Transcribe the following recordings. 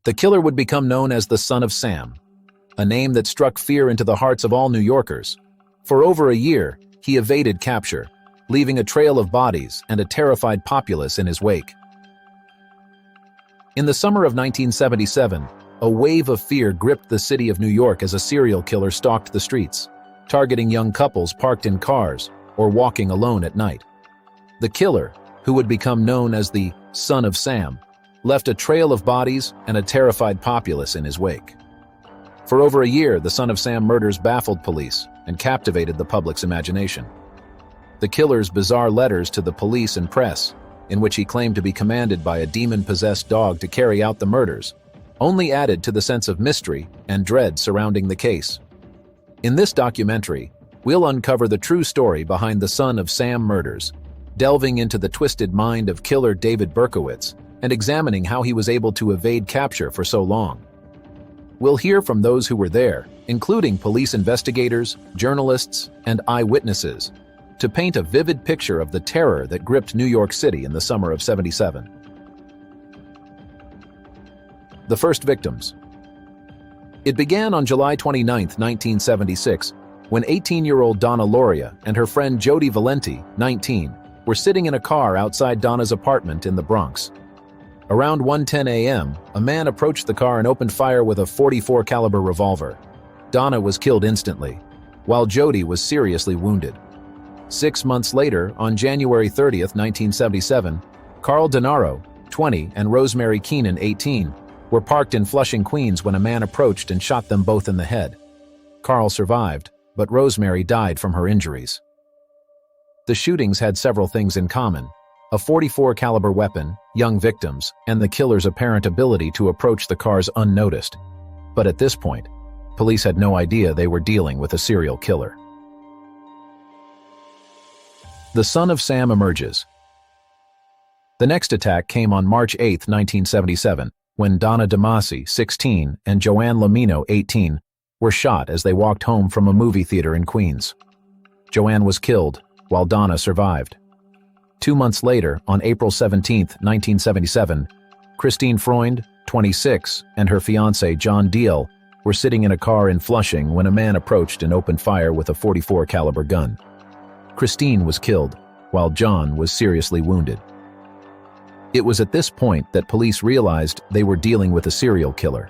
The killer would become known as the Son of Sam, a name that struck fear into the hearts of all New Yorkers. For over a year, he evaded capture, leaving a trail of bodies and a terrified populace in his wake. In the summer of 1977, a wave of fear gripped the city of New York as a serial killer stalked the streets, targeting young couples parked in cars or walking alone at night. The killer, who would become known as the Son of Sam, left a trail of bodies and a terrified populace in his wake. For over a year, the Son of Sam murders baffled police and captivated the public's imagination. The killer's bizarre letters to the police and press, in which he claimed to be commanded by a demon-possessed dog to carry out the murders, only added to the sense of mystery and dread surrounding the case. In this documentary, we'll uncover the true story behind the Son of Sam murders, delving into the twisted mind of killer David Berkowitz and examining how he was able to evade capture for so long. We'll hear from those who were there, including police investigators, journalists, and eyewitnesses, to paint a vivid picture of the terror that gripped New York City in the summer of '77. The first victims. It began on July 29, 1976, when 18-year-old Donna Lauria and her friend Jody Valenti, 19, were sitting in a car outside Donna's apartment in the Bronx. Around 1:10 a.m., a man approached the car and opened fire with a .44 caliber revolver. Donna was killed instantly, while Jody was seriously wounded. 6 months later, on January 30, 1977, Carl Denaro, 20, and Rosemary Keenan, 18, were parked in Flushing, Queens when a man approached and shot them both in the head. Carl survived, but Rosemary died from her injuries. The shootings had several things in common: a .44 caliber weapon, young victims, and the killer's apparent ability to approach the cars unnoticed. But at this point, police had no idea they were dealing with a serial killer. The Son of Sam emerges. The next attack came on March 8, 1977, when Donna DeMasi, 16, and Joanne Lamino, 18, were shot as they walked home from a movie theater in Queens. Joanne was killed, while Donna survived. 2 months later, on April 17, 1977, Christine Freund, 26, and her fiancé John Deal were sitting in a car in Flushing when a man approached and opened fire with a .44 caliber gun. Christine was killed, while John was seriously wounded. It was at this point that police realized they were dealing with a serial killer.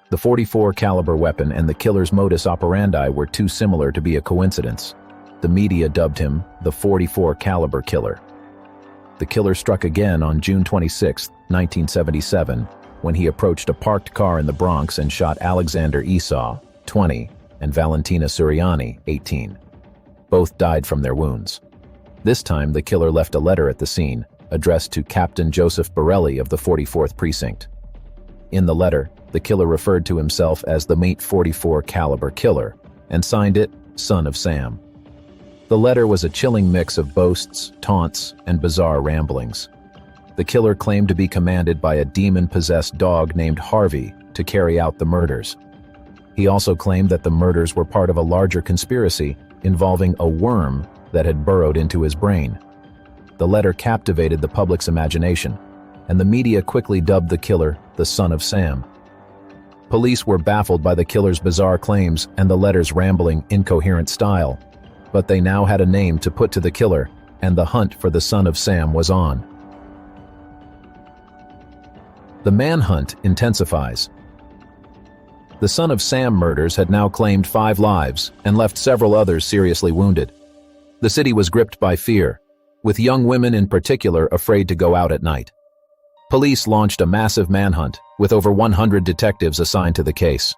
The .44 caliber weapon and the killer's modus operandi were too similar to be a coincidence. The media dubbed him the .44 caliber killer. The killer struck again on June 26, 1977, when he approached a parked car in the Bronx and shot Alexander Esau, 20, and Valentina Suriani, 18. Both died from their wounds. This time, the killer left a letter at the scene, addressed to Captain Joseph Borelli of the 44th Precinct. In the letter, the killer referred to himself as the .44 caliber killer and signed it Son of Sam. The letter was a chilling mix of boasts, taunts, and bizarre ramblings. The killer claimed to be commanded by a demon-possessed dog named Harvey to carry out the murders. He also claimed that the murders were part of a larger conspiracy involving a worm that had burrowed into his brain. The letter captivated the public's imagination, and the media quickly dubbed the killer the Son of Sam. Police were baffled by the killer's bizarre claims and the letter's rambling, incoherent style, but they now had a name to put to the killer, and the hunt for the Son of Sam was on. The manhunt intensifies. The Son of Sam murders had now claimed 5 lives and left several others seriously wounded. The city was gripped by fear, with young women in particular afraid to go out at night. Police launched a massive manhunt, with over 100 detectives assigned to the case.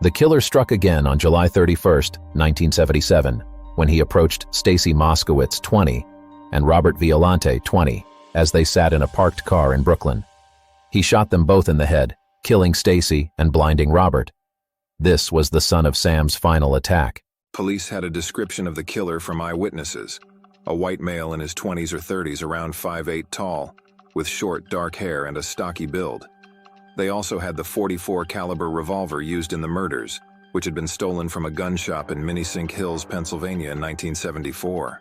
The killer struck again on July 31, 1977, when he approached Stacy Moskowitz, 20, and Robert Violante, 20, as they sat in a parked car in Brooklyn. He shot them both in the head, killing Stacy and blinding Robert. This was the Son of Sam's final attack. Police had a description of the killer from eyewitnesses: a white male in his 20s or 30s, around 5'8" tall, with short, dark hair and a stocky build. They also had the .44 caliber revolver used in the murders, which had been stolen from a gun shop in Minisink Hills, Pennsylvania in 1974.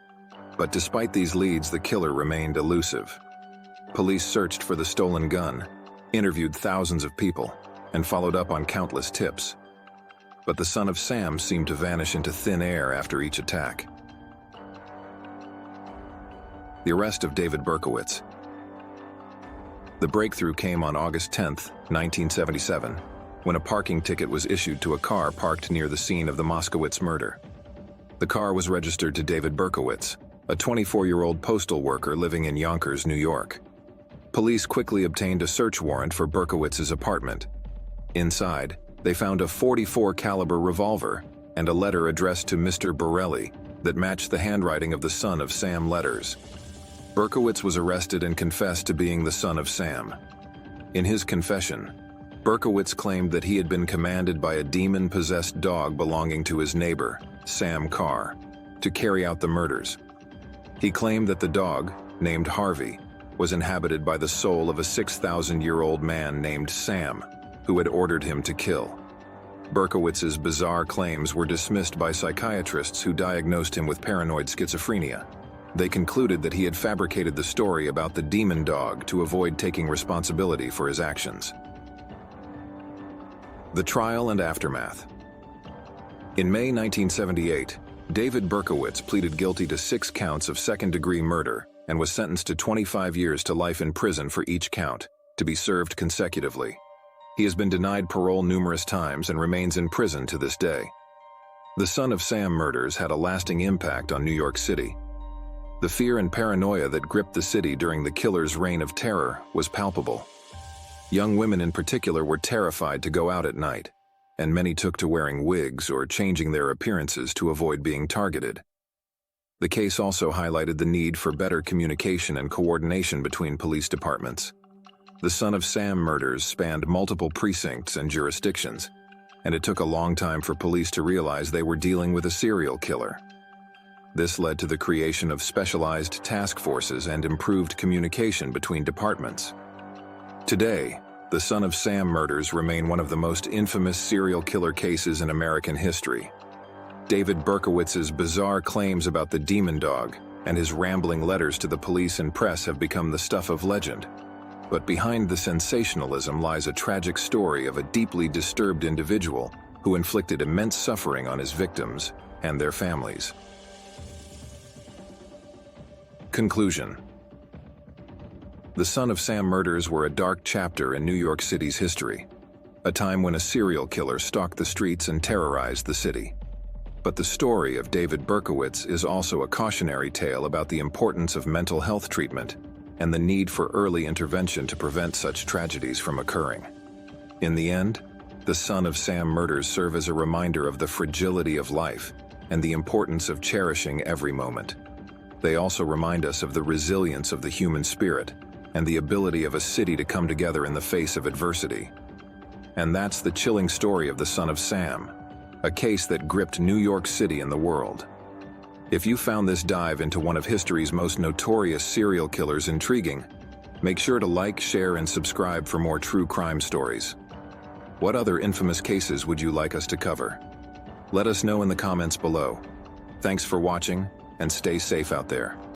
But despite these leads, the killer remained elusive. Police searched for the stolen gun, interviewed thousands of people, and followed up on countless tips. But the son of Sam seemed to vanish into thin air after each attack. The arrest of David Berkowitz. The breakthrough came on August 10, 1977, when a parking ticket was issued to a car parked near the scene of the Moskowitz murder. The car was registered to David Berkowitz, a 24-year-old postal worker living in Yonkers, New York. Police quickly obtained a search warrant for Berkowitz's apartment. Inside, they found a .44 caliber revolver and a letter addressed to Mr. Borelli that matched the handwriting of the son of Sam letters. Berkowitz was arrested and confessed to being the son of Sam. In his confession, Berkowitz claimed that he had been commanded by a demon-possessed dog belonging to his neighbor, Sam Carr, to carry out the murders. He claimed that the dog, named Harvey, was inhabited by the soul of a 6,000-year-old man named Sam, who had ordered him to kill. Berkowitz's bizarre claims were dismissed by psychiatrists who diagnosed him with paranoid schizophrenia. They concluded that he had fabricated the story about the demon dog to avoid taking responsibility for his actions. The trial and aftermath. In May 1978, David Berkowitz pleaded guilty to 6 counts of second-degree murder and was sentenced to 25 years to life in prison for each count, to be served consecutively. He has been denied parole numerous times and remains in prison to this day. The son of Sam murders had a lasting impact on New York City. The fear and paranoia that gripped the city during the killer's reign of terror was palpable. Young women in particular were terrified to go out at night, and many took to wearing wigs or changing their appearances to avoid being targeted. The case also highlighted the need for better communication and coordination between police departments. The son of Sam murders spanned multiple precincts and jurisdictions, and it took a long time for police to realize they were dealing with a serial killer. This led to the creation of specialized task forces and improved communication between departments. Today, the son of Sam murders remain one of the most infamous serial killer cases in American history. David Berkowitz's bizarre claims about the demon dog and his rambling letters to the police and press have become the stuff of legend. But behind the sensationalism lies a tragic story of a deeply disturbed individual who inflicted immense suffering on his victims and their families. Conclusion. The son of Sam murders were a dark chapter in New York City's history, a time when a serial killer stalked the streets and terrorized the city. But the story of David Berkowitz is also a cautionary tale about the importance of mental health treatment and the need for early intervention to prevent such tragedies from occurring. In the end, the son of Sam murders serve as a reminder of the fragility of life and the importance of cherishing every moment. They also remind us of the resilience of the human spirit and the ability of a city to come together in the face of adversity. And that's the chilling story of the son of Sam, a case that gripped New York City and the world. If you found this dive into one of history's most notorious serial killers intriguing, make sure to like, share, and subscribe for more true crime stories. What other infamous cases would you like us to cover? Let us know in the comments below. Thanks for watching, and stay safe out there.